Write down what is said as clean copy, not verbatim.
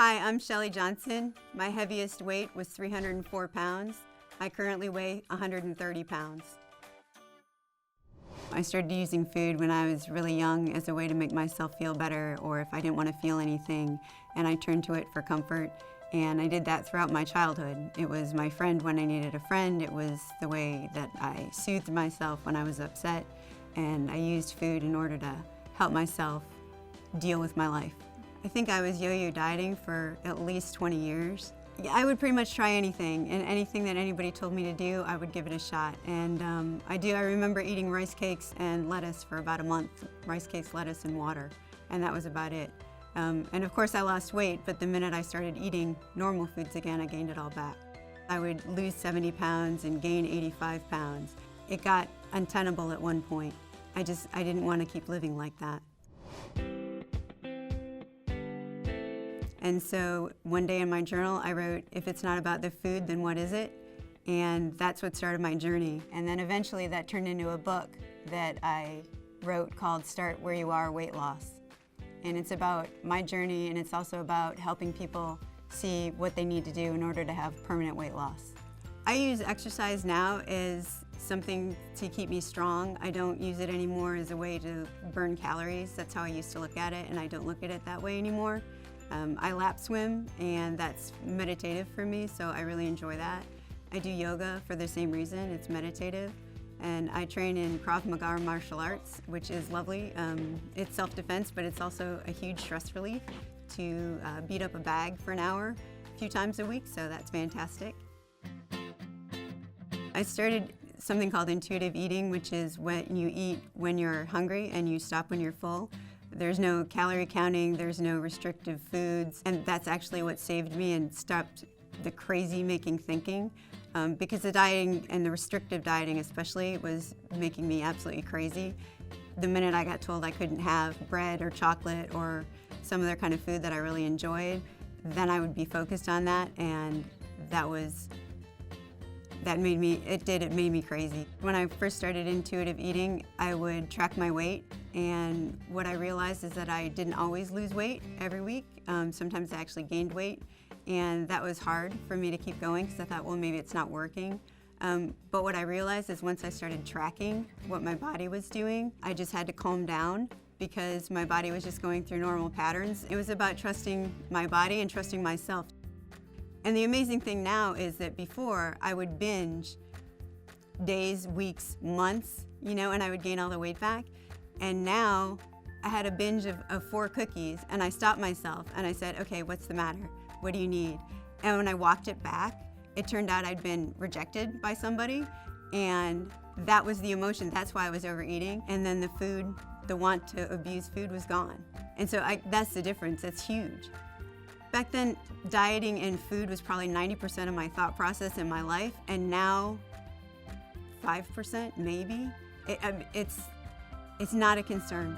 Hi, I'm Shelly Johnson. My heaviest weight was 304 pounds. I currently weigh 130 pounds. I started using food when I was really young as a way to make myself feel better, or if I didn't want to feel anything, and I turned to it for comfort. And I did that throughout my childhood. It was my friend when I needed a friend. It was the way that I soothed myself when I was upset. And I used food in order to help myself deal with my life. I think I was yo-yo dieting for at least 20 years. I would pretty much try anything, and anything that anybody told me to do, I would give it a shot. And I remember eating rice cakes and lettuce for about a month. Rice cakes, lettuce, and water, and that was about it. And of course I lost weight, but the minute I started eating normal foods again, I gained it all back. I would lose 70 pounds and gain 85 pounds. It got untenable at one point. I didn't want to keep living like that. And so one day in my journal, I wrote, if it's not about the food, then what is it? And that's what started my journey. And then eventually that turned into a book that I wrote called Start Where You Are, Weight Loss. And it's about my journey, and it's also about helping people see what they need to do in order to have permanent weight loss. I use exercise now as something to keep me strong. I don't use it anymore as a way to burn calories. That's how I used to look at it, and I don't look at it that way anymore. I lap swim, and that's meditative for me, so I really enjoy that. I do yoga for the same reason. It's meditative. And I train in Krav Maga martial arts, which is lovely. It's self-defense, but it's also a huge stress relief to beat up a bag for an hour a few times a week, so that's fantastic. I started something called intuitive eating, which is when you eat when you're hungry and you stop when you're full. There's no calorie counting, there's no restrictive foods, and that's actually what saved me and stopped the crazy making thinking. Because the dieting, and the restrictive dieting especially, was making me absolutely crazy. The minute I got told I couldn't have bread or chocolate or some other kind of food that I really enjoyed, then I would be focused on that, and it made me crazy. When I first started intuitive eating, I would track my weight, and what I realized is that I didn't always lose weight every week. Sometimes I actually gained weight. And that was hard for me to keep going because I thought, well, maybe it's not working. But what I realized is once I started tracking what my body was doing, I just had to calm down because my body was just going through normal patterns. It was about trusting my body and trusting myself. And the amazing thing now is that before I would binge days, weeks, months, and I would gain all the weight back. And now I had a binge of 4 cookies, and I stopped myself and I said, okay, what's the matter? What do you need? And when I walked it back, it turned out I'd been rejected by somebody, and that was the emotion. That's why I was overeating. And then the food, the want to abuse food, was gone. And so that's the difference. It's huge. Back then, dieting and food was probably 90% of my thought process in my life, and now 5% maybe. It's not a concern.